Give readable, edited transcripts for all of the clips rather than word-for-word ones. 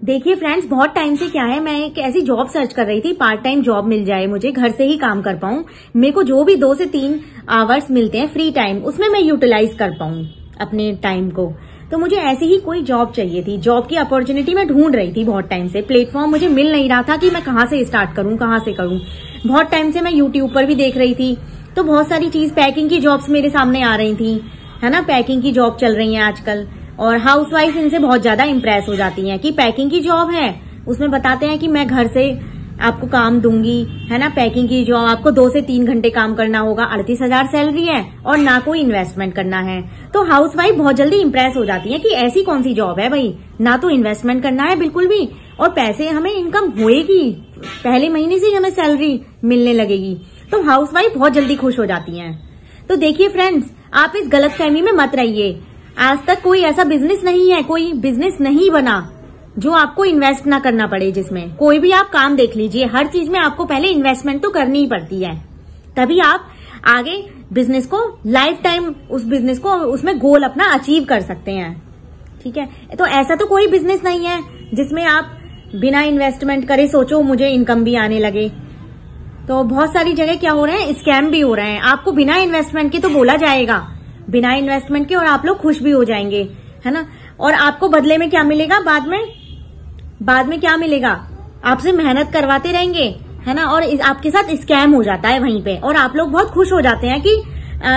देखिए फ्रेंड्स, बहुत टाइम से क्या है, मैं एक ऐसी जॉब सर्च कर रही थी, पार्ट टाइम जॉब मिल जाए, मुझे घर से ही काम कर पाऊं, मेरे को जो भी 2 से 3 आवर्स मिलते हैं फ्री टाइम, उसमें मैं यूटिलाइज कर पाऊं अपने टाइम को। तो मुझे ऐसी ही कोई जॉब चाहिए थी। जॉब की अपॉर्चुनिटी मैं ढूंढ रही थी बहुत टाइम से, प्लेटफॉर्म मुझे मिल नहीं रहा था कि मैं कहाँ से स्टार्ट करूं, कहाँ से करूं। बहुत टाइम से मैं यूट्यूब पर भी देख रही थी, तो बहुत सारी चीज, पैकिंग की जॉब्स मेरे सामने आ रही थी, है ना, पैकिंग की जॉब चल रही है आजकल। और हाउसवाइफ इनसे बहुत ज्यादा इंप्रेस हो जाती हैं कि पैकिंग की जॉब है, उसमें बताते हैं कि मैं घर से आपको काम दूंगी, है ना, पैकिंग की जॉब, आपको 2 से 3 घंटे काम करना होगा, 38,000 सैलरी है और ना कोई इन्वेस्टमेंट करना है। तो हाउसवाइफ बहुत जल्दी इंप्रेस हो जाती है कि ऐसी कौन सी जॉब है भाई, ना तो इन्वेस्टमेंट करना है बिल्कुल भी, और पैसे हमें इनकम होएगी, पहले महीने से ही हमें सैलरी मिलने लगेगी। तो हाउसवाइफ बहुत जल्दी खुश हो जाती है। तो देखिए फ्रेंड्स, आप इस गलतफहमी में मत रहिए। आज तक कोई ऐसा बिजनेस नहीं है, कोई बिजनेस नहीं बना जो आपको इन्वेस्ट ना करना पड़े। जिसमें कोई भी आप काम देख लीजिए, हर चीज में आपको पहले इन्वेस्टमेंट तो करनी ही पड़ती है, तभी आप आगे बिजनेस को, लाइफ टाइम उस बिजनेस को, उसमें गोल अपना अचीव कर सकते हैं। ठीक है, तो ऐसा तो कोई बिजनेस नहीं है जिसमें आप बिना इन्वेस्टमेंट करे सोचो मुझे इनकम भी आने लगे। तो बहुत सारी जगह क्या हो रहे हैं, स्कैम भी हो रहे हैं। आपको बिना इन्वेस्टमेंट के तो बोला जाएगा, बिना इन्वेस्टमेंट के, और आप लोग खुश भी हो जाएंगे, है ना। और आपको बदले में क्या मिलेगा, बाद में क्या मिलेगा, आपसे मेहनत करवाते रहेंगे, है ना, और आपके साथ स्कैम हो जाता है वहीं पे, और आप लोग बहुत खुश हो जाते हैं कि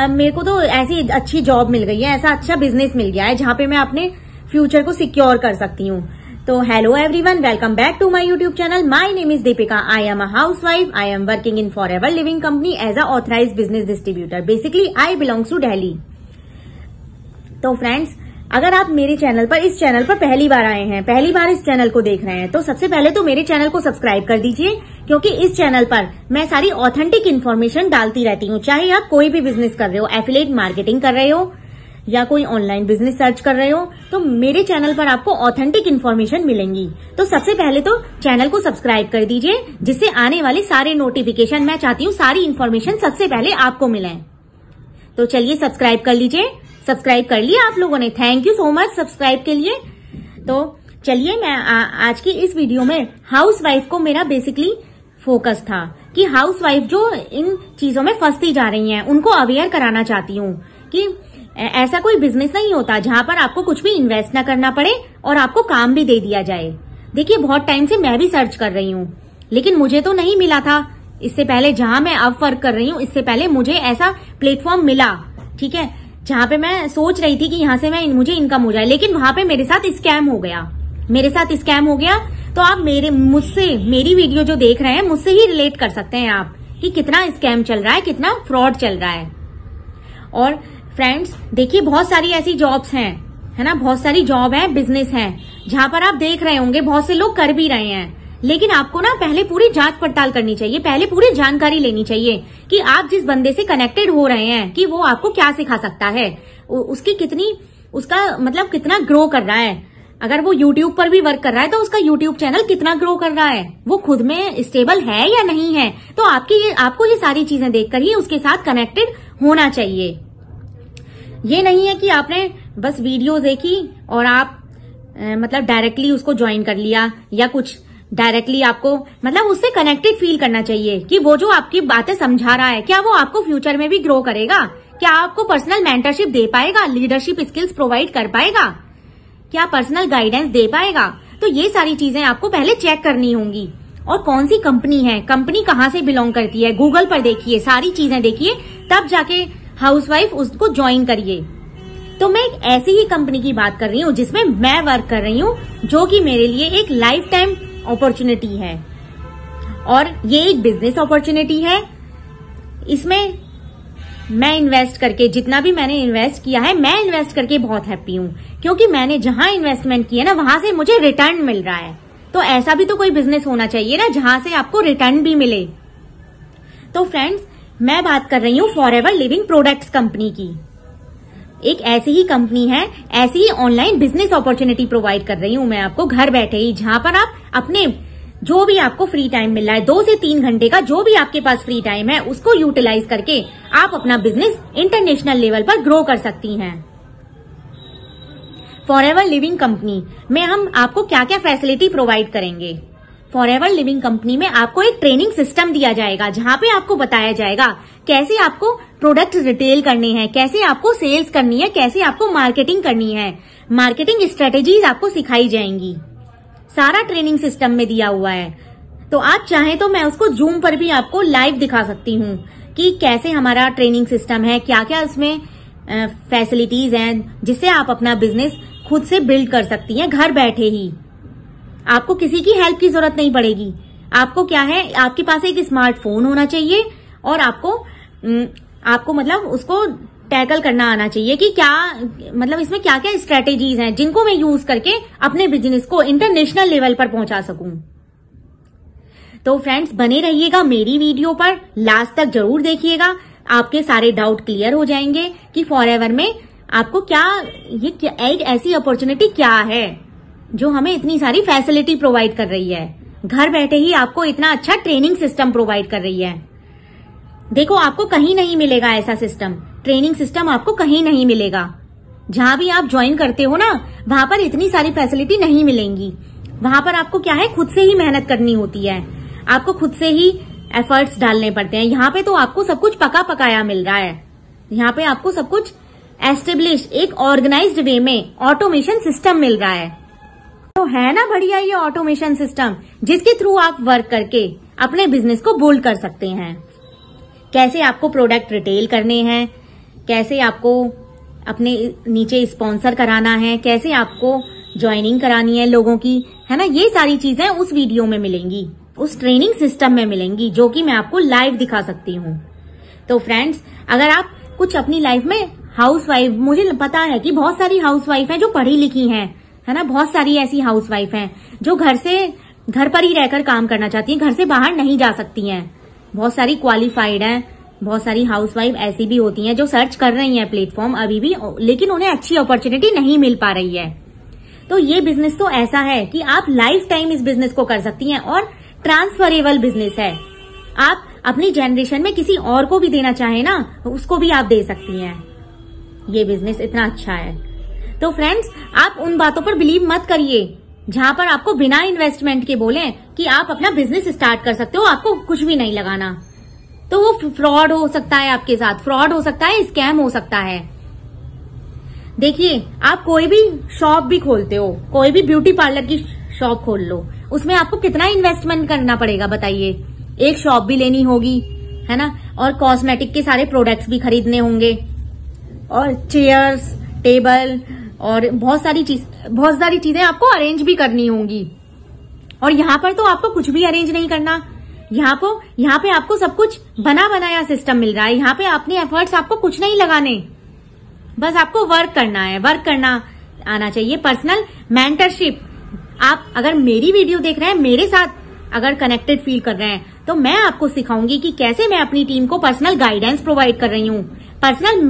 मेरे को तो ऐसी अच्छी जॉब मिल गई है, ऐसा अच्छा बिजनेस मिल गया है जहां पे मैं अपने फ्यूचर को सिक्योर कर सकती हूँ। तो hello everyone, welcome back to my YouTube channel. My name is Deepika. I am a housewife. I am working in Forever Living company as a authorised business distributor. Basically I belongs to Delhi. तो friends, अगर आप मेरे channel पर, इस channel पर पहली बार आए हैं, पहली बार इस चैनल को देख रहे हैं, तो सबसे पहले तो मेरे चैनल को सब्सक्राइब कर दीजिए, क्योंकि इस चैनल पर मैं सारी ऑथेंटिक इन्फॉर्मेशन डालती रहती हूँ। चाहे आप कोई भी बिजनेस कर रहे हो, एफिलिएट मार्केटिंग कर रहे हो या कोई ऑनलाइन बिजनेस सर्च कर रहे हो, तो मेरे चैनल पर आपको ऑथेंटिक इन्फॉर्मेशन मिलेंगी। तो सबसे पहले तो चैनल को सब्सक्राइब कर दीजिए, जिससे आने वाले सारे नोटिफिकेशन, मैं चाहती हूँ सारी इन्फॉर्मेशन सबसे पहले आपको मिले। तो चलिए सब्सक्राइब कर लीजिए। सब्सक्राइब कर लिया आप लोगों ने, thank you so much subscribe के लिए। तो चलिए, मैं आज की इस वीडियो में हाउसवाइफ को, मेरा बेसिकली फोकस था कि हाउसवाइफ जो इन चीजों में फंसती जा रही हैं, उनको अवेयर कराना चाहती हूँ कि ऐसा कोई बिजनेस नहीं होता जहां पर आपको कुछ भी इन्वेस्ट ना करना पड़े और आपको काम भी दे दिया जाए। देखिए, बहुत टाइम से मैं भी सर्च कर रही हूँ, लेकिन मुझे तो नहीं मिला था। इससे पहले जहां मैं अब वर्क कर रही हूँ, इससे पहले मुझे ऐसा प्लेटफॉर्म मिला, ठीक है, जहां पे मैं सोच रही थी कि यहां से मुझे इनकम हो जाए, लेकिन वहां पे मेरे साथ स्कैम हो गया। तो आप मुझसे मेरी वीडियो जो देख रहे हैं, मुझसे ही रिलेट कर सकते हैं आप कि कितना स्कैम चल रहा है, कितना फ्रॉड चल रहा है। और फ्रेंड्स देखिए, बहुत सारी ऐसी जॉब्स हैं, है ना, बहुत सारी जॉब है, बिजनेस है, जहां पर आप देख रहे होंगे बहुत से लोग कर भी रहे हैं, लेकिन आपको ना पहले पूरी जांच पड़ताल करनी चाहिए, पहले पूरी जानकारी लेनी चाहिए कि आप जिस बंदे से कनेक्टेड हो रहे हैं कि वो आपको क्या सिखा सकता है, उसका मतलब कितना ग्रो कर रहा है। अगर वो यूट्यूब पर भी वर्क कर रहा है, तो उसका यूट्यूब चैनल कितना ग्रो कर रहा है, वो खुद में स्टेबल है या नहीं है। तो आपको ये सारी चीजें देखकर ही उसके साथ कनेक्टेड होना चाहिए। ये नहीं है कि आपने बस वीडियो देखी और आप मतलब डायरेक्टली उसको ज्वाइन कर लिया, या कुछ डायरेक्टली आपको, मतलब उससे कनेक्टेड फील करना चाहिए कि वो जो आपकी बातें समझा रहा है, क्या वो आपको फ्यूचर में भी ग्रो करेगा, क्या आपको पर्सनल मेंटरशिप दे पाएगा, लीडरशिप स्किल्स प्रोवाइड कर पाएगा, क्या पर्सनल गाइडेंस दे पाएगा। तो ये सारी चीजें आपको पहले चेक करनी होंगी। और कौन सी कंपनी है, कंपनी कहाँ से बिलोंग करती है, गूगल पर देखिए, सारी चीजें देखिए, तब जाके हाउसवाइफ उसको ज्वाइन करिए। तो मैं एक ऐसी ही कंपनी की बात कर रही हूँ जिसमें मैं वर्क कर रही हूँ, जो कि मेरे लिए एक लाइफ टाइम अपॉर्चुनिटी है, और ये एक बिजनेस अपॉर्चुनिटी है। इसमें मैं इन्वेस्ट करके, जितना भी मैंने इन्वेस्ट किया है, मैं इन्वेस्ट करके बहुत हैप्पी हूँ, क्योंकि मैंने जहां इन्वेस्टमेंट किया ना, वहां से मुझे रिटर्न मिल रहा है। तो ऐसा भी तो कोई बिजनेस होना चाहिए ना, जहां से आपको रिटर्न भी मिले। तो फ्रेंड्स, मैं बात कर रही हूँ फॉरएवर लिविंग प्रोडक्ट्स कंपनी की। एक ऐसी ही कंपनी है, ऐसी ही ऑनलाइन बिजनेस अपॉर्चुनिटी प्रोवाइड कर रही हूँ मैं आपको घर बैठे ही, जहां पर आप अपने जो भी आपको फ्री टाइम मिल रहा है, 2 से 3 घंटे का जो भी आपके पास फ्री टाइम है, उसको यूटिलाइज करके आप अपना बिजनेस इंटरनेशनल लेवल पर ग्रो कर सकती हैं। फॉरएवर लिविंग कंपनी में हम आपको क्या क्या फैसिलिटी प्रोवाइड करेंगे। फॉरएवर लिविंग कंपनी में आपको एक ट्रेनिंग सिस्टम दिया जाएगा जहां पे आपको बताया जाएगा कैसे आपको प्रोडक्ट रिटेल करने हैं, कैसे आपको सेल्स करनी है, कैसे आपको मार्केटिंग करनी है, मार्केटिंग स्ट्रेटेजीज आपको सिखाई जाएंगी। सारा ट्रेनिंग सिस्टम में दिया हुआ है। तो आप चाहें तो मैं उसको जूम पर भी आपको लाइव दिखा सकती हूँ कि कैसे हमारा ट्रेनिंग सिस्टम है, क्या क्या उसमें फैसिलिटीज हैं, जिससे आप अपना बिजनेस खुद से बिल्ड कर सकती हैं घर बैठे ही। आपको किसी की हेल्प की जरूरत नहीं पड़ेगी। आपको क्या है, आपके पास एक स्मार्टफोन होना चाहिए और आपको मतलब उसको टैकल करना आना चाहिए कि क्या मतलब इसमें क्या क्या स्ट्रेटेजीज हैं जिनको मैं यूज करके अपने बिजनेस को इंटरनेशनल लेवल पर पहुंचा सकूं। तो फ्रेंड्स बने रहिएगा मेरी वीडियो पर, लास्ट तक जरूर देखिएगा। आपके सारे डाउट क्लियर हो जाएंगे कि फॉरएवर में आपको एक ऐसी अपॉर्चुनिटी क्या है जो हमें इतनी सारी फैसिलिटी प्रोवाइड कर रही है, घर बैठे ही आपको इतना अच्छा ट्रेनिंग सिस्टम प्रोवाइड कर रही है। देखो आपको कहीं नहीं मिलेगा ऐसा सिस्टम, ट्रेनिंग सिस्टम आपको कहीं नहीं मिलेगा। जहां भी आप ज्वाइन करते हो ना, वहां पर इतनी सारी फैसिलिटी नहीं मिलेंगी। वहां पर आपको क्या है, खुद से ही मेहनत करनी होती है, आपको खुद से ही एफर्ट्स डालने पड़ते हैं। यहाँ पे तो आपको सब कुछ पका पकाया मिल रहा है। यहाँ पे आपको सब कुछ एस्टेब्लिश एक ऑर्गेनाइज्ड वे में ऑटोमेशन सिस्टम मिल रहा है। तो है ना बढ़िया ये ऑटोमेशन सिस्टम, जिसके थ्रू आप वर्क करके अपने बिजनेस को बोल्ड कर सकते हैं। कैसे आपको प्रोडक्ट रिटेल करने हैं, कैसे आपको अपने नीचे स्पॉन्सर कराना है, कैसे आपको ज्वाइनिंग करानी है लोगों की, है ना, ये सारी चीजें उस वीडियो में मिलेंगी, उस ट्रेनिंग सिस्टम में मिलेंगी, जो कि मैं आपको लाइव दिखा सकती हूँ। तो फ्रेंड्स अगर आप कुछ अपनी लाइफ में हाउसवाइफ, मुझे पता है कि बहुत सारी हाउसवाइफ हैं जो पढ़ी लिखी हैं, है ना, बहुत सारी ऐसी हाउसवाइफ हैं जो घर पर ही रहकर काम करना चाहती हैं, घर से बाहर नहीं जा सकती हैं। बहुत सारी क्वालिफाइड हैं, बहुत सारी हाउसवाइफ ऐसी भी होती हैं जो सर्च कर रही हैं प्लेटफॉर्म अभी भी, लेकिन उन्हें अच्छी अपॉर्चुनिटी नहीं मिल पा रही है। तो ये बिजनेस तो ऐसा है कि आप लाइफ टाइम इस बिजनेस को कर सकती हैं और ट्रांसफरेबल बिजनेस है। आप अपनी जनरेशन में किसी और को भी देना चाहे ना, उसको भी आप दे सकती हैं। ये बिजनेस इतना अच्छा है। तो फ्रेंड्स आप उन बातों पर बिलीव मत करिए जहां पर आपको बिना इन्वेस्टमेंट के बोले कि आप अपना बिजनेस स्टार्ट कर सकते हो, आपको कुछ भी नहीं लगाना। तो वो फ्रॉड हो सकता है, आपके साथ फ्रॉड हो सकता है, स्कैम हो सकता है। देखिए आप कोई भी शॉप भी खोलते हो, कोई भी ब्यूटी पार्लर की शॉप खोल लो, उसमें आपको कितना इन्वेस्टमेंट करना पड़ेगा बताइए। एक शॉप भी लेनी होगी, है ना, और कॉस्मेटिक के सारे प्रोडक्ट्स भी खरीदने होंगे, और चेयर्स, टेबल और बहुत सारी चीजें आपको अरेंज भी करनी होंगी। और यहाँ पर तो आपको कुछ भी अरेंज नहीं करना, यहाँ पे आपको सब कुछ बना बनाया सिस्टम मिल रहा है। यहाँ पे अपने एफर्ट्स आपको कुछ नहीं लगाने, बस आपको वर्क करना है, वर्क करना आना चाहिए। पर्सनल मेंटरशिप, आप अगर मेरी वीडियो देख रहे हैं, मेरे साथ अगर कनेक्टेड फील कर रहे हैं, तो मैं आपको सिखाऊंगी कि कैसे मैं अपनी टीम को पर्सनल गाइडेंस प्रोवाइड कर रही हूँ, पर्सनल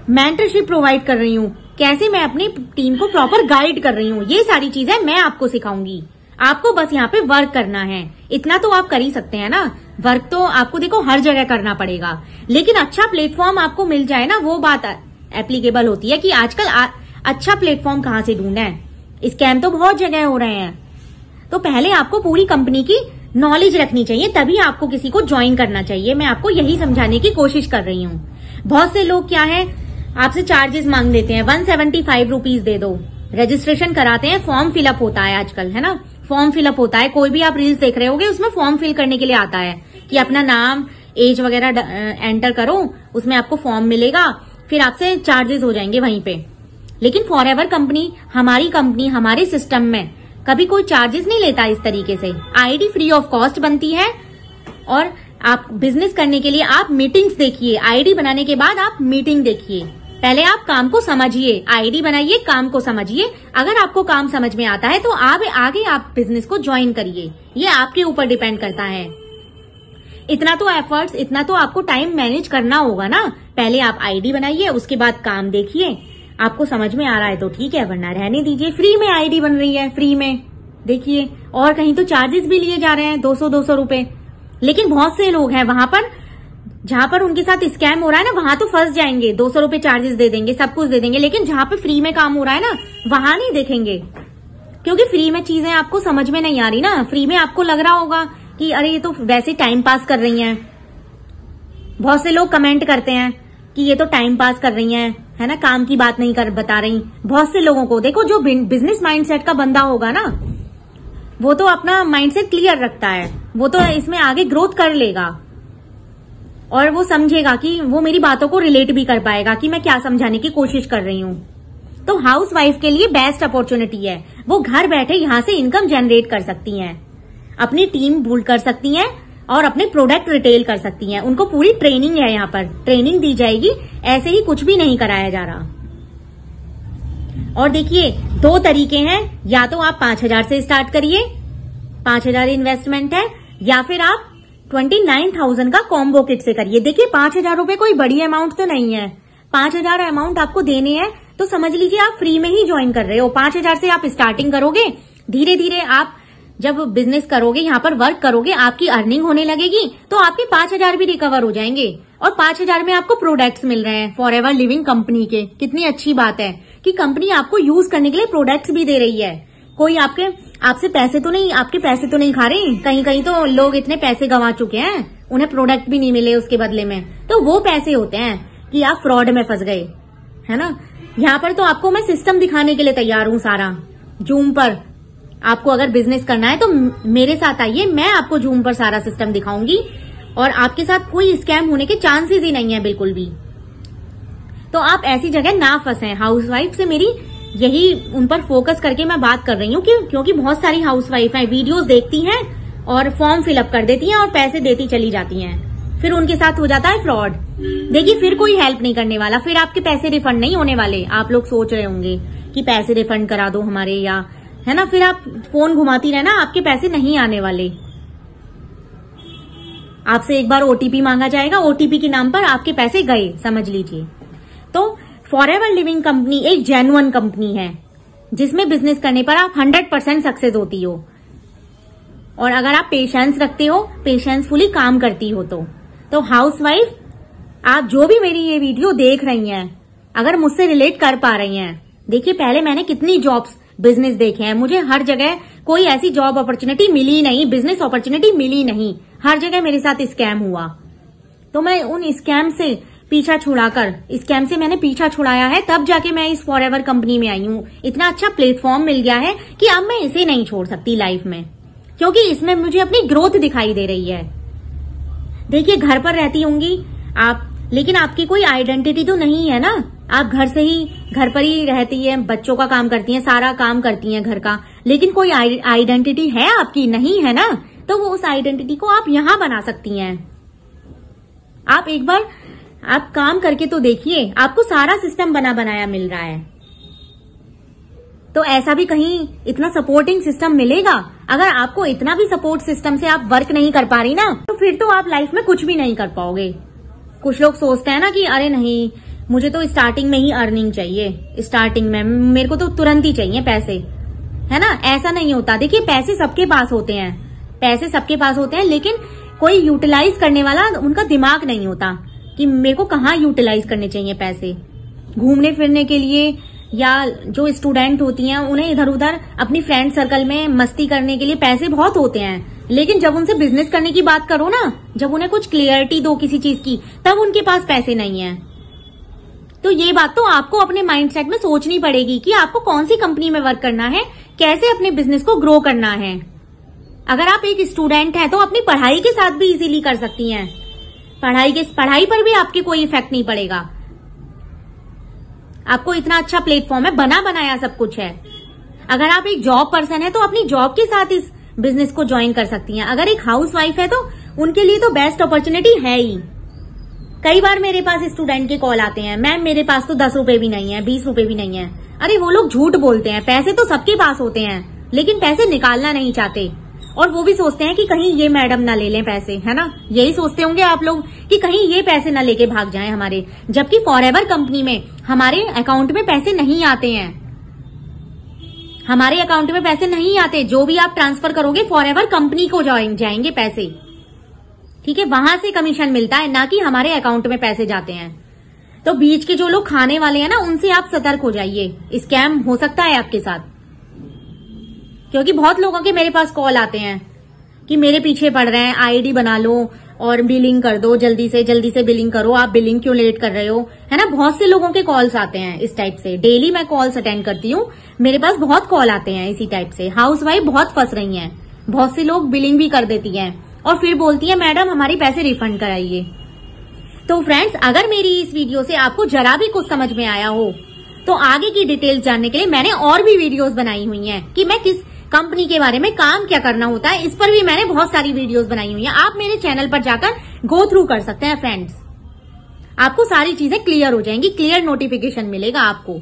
मेंटरशिप प्रोवाइड कर रही हूँ, कैसे मैं अपनी टीम को प्रॉपर गाइड कर रही हूँ। ये सारी चीजें मैं आपको सिखाऊंगी। आपको बस यहाँ पे वर्क करना है। इतना तो आप कर ही सकते हैं ना, वर्क तो आपको देखो हर जगह करना पड़ेगा, लेकिन अच्छा प्लेटफॉर्म आपको मिल जाए ना, वो बात एप्लीकेबल होती है कि आजकल अच्छा प्लेटफॉर्म कहाँ से ढूंढें। स्कैम तो बहुत जगह हो रहे हैं। तो पहले आपको पूरी कंपनी की नॉलेज रखनी चाहिए, तभी आपको किसी को ज्वाइन करना चाहिए। मैं आपको यही समझाने की कोशिश कर रही हूँ। बहुत से लोग क्या है, आपसे चार्जेस मांग लेते हैं, 175 रुपीज दे दो, रजिस्ट्रेशन कराते हैं, फॉर्म फिलअप होता है आजकल, है ना, फॉर्म फिलअप होता है। कोई भी आप रील्स देख रहे होगे, उसमें फॉर्म फिल करने के लिए आता है कि अपना नाम, एज वगैरह एंटर करो, उसमें आपको फॉर्म मिलेगा, फिर आपसे चार्जेस हो जाएंगे वहीं पे। लेकिन फॉरएवर कंपनी, हमारे सिस्टम में कभी कोई चार्जेस नहीं लेता इस तरीके से। आईडी फ्री ऑफ कॉस्ट बनती है, और आप बिजनेस करने के लिए आप मीटिंग्स देखिए, आईडी बनाने के बाद आप मीटिंग देखिए। पहले आप काम को समझिए, आईडी बनाइए, काम को समझिए। अगर आपको काम समझ में आता है तो आगे आप बिजनेस को ज्वाइन करिए। ये आपके ऊपर डिपेंड करता है। इतना तो एफर्ट्स, इतना तो आपको टाइम मैनेज करना होगा ना। पहले आप आईडी बनाइए, उसके बाद काम देखिए। आपको समझ में आ रहा है तो ठीक है, वरना रहने दीजिए। फ्री में आईडी बन रही है, फ्री में देखिए। और कहीं तो चार्जेस भी लिए जा रहे हैं 200 रुपए। लेकिन बहुत से लोग हैं वहां पर जहां पर उनके साथ स्कैम हो रहा है ना, वहां तो फंस जाएंगे, 200 रुपए चार्जेस दे देंगे, सब कुछ दे देंगे, लेकिन जहां पे फ्री में काम हो रहा है ना, वहां नहीं देखेंगे, क्योंकि फ्री में चीजें आपको समझ में नहीं आ रही ना। फ्री में आपको लग रहा होगा कि अरे ये तो वैसे टाइम पास कर रही हैं। बहुत से लोग कमेंट करते हैं कि ये तो टाइम पास कर रही हैं, है ना, काम की बात नहीं कर बता रही। बहुत से लोगों को देखो, जो बिजनेस माइंडसेट का बंदा होगा ना, वो तो अपना माइंडसेट क्लियर रखता है, वो तो इसमें आगे ग्रोथ कर लेगा और वो समझेगा कि वो मेरी बातों को रिलेट भी कर पाएगा कि मैं क्या समझाने की कोशिश कर रही हूं। तो हाउस वाइफ के लिए बेस्ट अपॉर्चुनिटी है, वो घर बैठे यहां से इनकम जनरेट कर सकती हैं, अपनी टीम बिल्ड कर सकती हैं और अपने प्रोडक्ट रिटेल कर सकती हैं। उनको पूरी ट्रेनिंग है, यहाँ पर ट्रेनिंग दी जाएगी, ऐसे ही कुछ भी नहीं कराया जा रहा। और देखिए 2 तरीके हैं, या तो आप 5,000 से स्टार्ट करिए, 5,000 इन्वेस्टमेंट है, या फिर आप 29,000 का कॉम्बो किट से करिए। देखिए 5,000 रुपए कोई बड़ी अमाउंट तो नहीं है, 5,000 अमाउंट आपको देने हैं तो समझ लीजिए आप फ्री में ही ज्वाइन कर रहे हो। 5,000 से आप स्टार्टिंग करोगे, धीरे धीरे आप जब बिजनेस करोगे, यहाँ पर वर्क करोगे, आपकी अर्निंग होने लगेगी तो आपके 5,000 भी रिकवर हो जाएंगे। और 5,000 में आपको प्रोडक्ट्स मिल रहे हैं फॉरएवर लिविंग कंपनी के। कितनी अच्छी बात है कि कंपनी आपको यूज करने के लिए प्रोडक्ट्स भी दे रही है। कोई आपसे पैसे तो नहीं, आपके पैसे तो नहीं खा रहे। कहीं कहीं तो लोग इतने पैसे गंवा चुके हैं, उन्हें प्रोडक्ट भी नहीं मिले उसके बदले में, तो वो पैसे होते हैं कि आप फ्रॉड में फंस गए, है ना। यहाँ पर तो आपको मैं सिस्टम दिखाने के लिए तैयार हूँ सारा। जूम पर आपको अगर बिजनेस करना है तो मेरे साथ आइए, मैं आपको जूम पर सारा सिस्टम दिखाऊंगी और आपके साथ कोई स्कैम होने के चांसेस ही नहीं है बिल्कुल भी। तो आप ऐसी जगह ना फंसे। हाउसवाइफ से मेरी यही उन पर फोकस करके मैं बात कर रही हूँ क्योंकि बहुत सारी हाउसवाइफ हैं, वीडियोस देखती हैं और फॉर्म फिलअप कर देती हैं और पैसे देती चली जाती हैं, फिर उनके साथ हो जाता है फ्रॉड। देखिए फिर कोई हेल्प नहीं करने वाला, फिर आपके पैसे रिफंड नहीं होने वाले। आप लोग सोच रहे होंगे कि पैसे रिफंड करा दो हमारे, या है ना, फिर आप फोन घुमाती रहना, आपके पैसे नहीं आने वाले। आपसे एक बार ओटीपी मांगा जाएगा, ओटीपी के नाम पर आपके पैसे गए, समझ लीजिए। तो फॉरएवर लिविंग कंपनी एक जेन्युइन कंपनी है जिसमें बिजनेस करने पर आप 100% सक्सेस होती हो, और अगर आप पेशेंस रखते हो, पेशेंसफुली काम करती हो तो हाउसवाइफ आप जो भी मेरी ये वीडियो देख रही हैं, अगर मुझसे रिलेट कर पा रही हैं, देखिए पहले मैंने कितनी जॉब्स बिजनेस देखे हैं, मुझे हर जगह कोई ऐसी जॉब अपॉर्चुनिटी मिली नहीं, बिजनेस अपॉर्चुनिटी मिली नहीं, हर जगह मेरे साथ स्कैम हुआ। तो मैं उन स्कैम से पीछा छुड़ाकर, स्कैम से मैंने पीछा छुड़ाया है, तब जाके मैं इस फॉरएवर कंपनी में आई हूँ। इतना अच्छा प्लेटफॉर्म मिल गया है कि अब मैं इसे नहीं छोड़ सकती लाइफ में, क्योंकि इसमें मुझे अपनी ग्रोथ दिखाई दे रही है। देखिए घर पर रहती होंगी आप, लेकिन आपकी कोई आइडेंटिटी तो नहीं है ना। आप घर पर ही रहती है, बच्चों का काम करती हैं, सारा काम करती हैं घर का, लेकिन कोई आइडेंटिटी है आपकी नहीं है ना। तो वो उस आइडेंटिटी को आप यहां बना सकती हैं। आप एक बार आप काम करके तो देखिए, आपको सारा सिस्टम बना बनाया मिल रहा है। तो ऐसा भी कहीं इतना सपोर्टिंग सिस्टम मिलेगा? अगर आपको इतना भी सपोर्ट सिस्टम से आप वर्क नहीं कर पा रही ना, तो फिर तो आप लाइफ में कुछ भी नहीं कर पाओगे। कुछ लोग सोचते हैं ना कि अरे नहीं, मुझे तो स्टार्टिंग में ही अर्निंग चाहिए, स्टार्टिंग में मेरे को तो तुरंत ही चाहिए पैसे, है ना। ऐसा नहीं होता। देखिए पैसे सबके पास होते हैं, पैसे सबके पास होते हैं, लेकिन कोई यूटिलाइज करने वाला उनका दिमाग नहीं होता कि मेरे को कहाँ यूटिलाइज करने चाहिए पैसे। घूमने फिरने के लिए, या जो स्टूडेंट होती हैं उन्हें इधर उधर अपनी फ्रेंड सर्कल में मस्ती करने के लिए पैसे बहुत होते हैं, लेकिन जब उनसे बिजनेस करने की बात करो ना, जब उन्हें कुछ क्लियरिटी दो किसी चीज की, तब उनके पास पैसे नहीं है। तो ये बात तो आपको अपने माइंडसेट में सोचनी पड़ेगी कि आपको कौन सी कंपनी में वर्क करना है, कैसे अपने बिजनेस को ग्रो करना है। अगर आप एक स्टूडेंट हैं तो अपनी पढ़ाई के साथ भी इजीली कर सकती हैं। पढ़ाई पर भी आपके कोई इफेक्ट नहीं पड़ेगा। आपको इतना अच्छा प्लेटफॉर्म है, बना बनाया सब कुछ है। अगर आप एक जॉब पर्सन है तो अपनी जॉब के साथ इस बिजनेस को ज्वाइन कर सकती हैं। अगर एक हाउसवाइफ है तो उनके लिए तो बेस्ट अपॉर्चुनिटी है ही। कई बार मेरे पास स्टूडेंट के कॉल आते हैं, मैम मेरे पास तो 10 रुपए भी नहीं है, 20 रुपए भी नहीं है। अरे वो लोग झूठ बोलते हैं, पैसे तो सबके पास होते हैं, लेकिन पैसे निकालना नहीं चाहते। और वो भी सोचते हैं कि कहीं ये मैडम ना ले लें पैसे, है ना। यही सोचते होंगे आप लोग कि कहीं ये पैसे ना लेके भाग जाएं हमारे, जबकि फॉरएवर कंपनी में हमारे अकाउंट में पैसे नहीं आते हैं। हमारे अकाउंट में पैसे नहीं आते, जो भी आप ट्रांसफर करोगे फॉरएवर कंपनी को जाएंगे पैसे। ठीक है, वहां से कमीशन मिलता है, ना कि हमारे अकाउंट में पैसे जाते हैं। तो बीच के जो लोग खाने वाले हैं ना, उनसे आप सतर्क हो जाइए। स्कैम हो सकता है आपके साथ, क्योंकि बहुत लोगों के मेरे पास कॉल आते हैं कि मेरे पीछे पड़ रहे हैं, आईडी बना लो और बिलिंग कर दो, जल्दी से बिलिंग करो, आप बिलिंग क्यों लेट कर रहे हो, है ना। बहुत से लोगों के कॉल्स आते हैं इस टाइप से। डेली मैं कॉल्स अटेंड करती हूँ, मेरे पास बहुत कॉल आते हैं इसी टाइप से। हाउसवाइफ बहुत फंस रही हैं, बहुत से लोग बिलिंग भी कर देती हैं और फिर बोलती है मैडम हमारी पैसे रिफंड कराइए। तो फ्रेंड्स, अगर मेरी इस वीडियो से आपको जरा भी कुछ समझ में आया हो तो आगे की डिटेल्स जानने के लिए मैंने और भी वीडियोस बनाई हुई हैं कि मैं किस कंपनी के बारे में काम क्या करना होता है, इस पर भी मैंने बहुत सारी वीडियोस बनाई हुई हैं। आप मेरे चैनल पर जाकर गो थ्रू कर सकते हैं फ्रेंड्स, आपको सारी चीजें क्लियर हो जाएंगी, क्लियर नोटिफिकेशन मिलेगा आपको।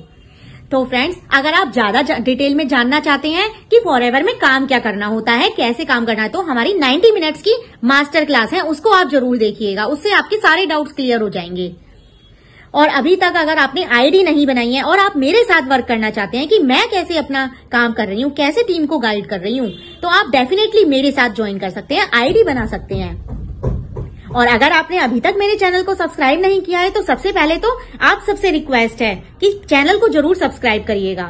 तो फ्रेंड्स, अगर आप ज्यादा डिटेल में जानना चाहते हैं कि फॉरएवर में काम क्या करना होता है, कैसे काम करना है, तो हमारी 90 मिनट्स की मास्टर क्लास है, उसको आप जरूर देखिएगा, उससे आपके सारे डाउट्स क्लियर हो जाएंगे। और अभी तक अगर आपने आईडी नहीं बनाई है और आप मेरे साथ वर्क करना चाहते हैं कि मैं कैसे अपना काम कर रही हूँ, कैसे टीम को गाइड कर रही हूँ, तो आप डेफिनेटली मेरे साथ ज्वाइन कर सकते हैं, आईडी बना सकते हैं। और अगर आपने अभी तक मेरे चैनल को सब्सक्राइब नहीं किया है तो सबसे पहले तो आप सबसे रिक्वेस्ट है कि चैनल को जरूर सब्सक्राइब करिएगा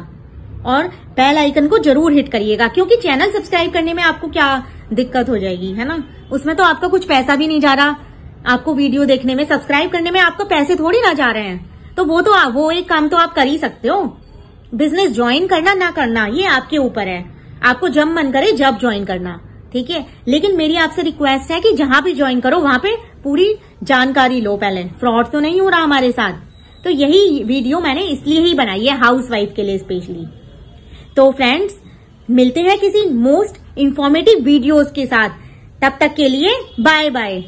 और बेल आइकन को जरूर हिट करिएगा, क्योंकि चैनल सब्सक्राइब करने में आपको क्या दिक्कत हो जाएगी, है ना। उसमें तो आपका कुछ पैसा भी नहीं जा रहा, आपको वीडियो देखने में, सब्सक्राइब करने में आपको पैसे थोड़ी ना जा रहे हैं। तो वो एक काम तो आप कर ही सकते हो। बिजनेस ज्वाइन करना ना करना ये आपके ऊपर है, आपको जब मन करे जब ज्वाइन करना, ठीक है। लेकिन मेरी आपसे रिक्वेस्ट है कि जहां भी ज्वाइन करो वहां पे पूरी जानकारी लो, पहले फ्रॉड तो नहीं हो रहा हमारे साथ। तो यही वीडियो मैंने इसलिए ही बनाई है, हाउसवाइफ के लिए स्पेशली। तो फ्रेंड्स, मिलते हैं किसी मोस्ट इंफॉर्मेटिव वीडियोस के साथ, तब तक के लिए बाय बाय।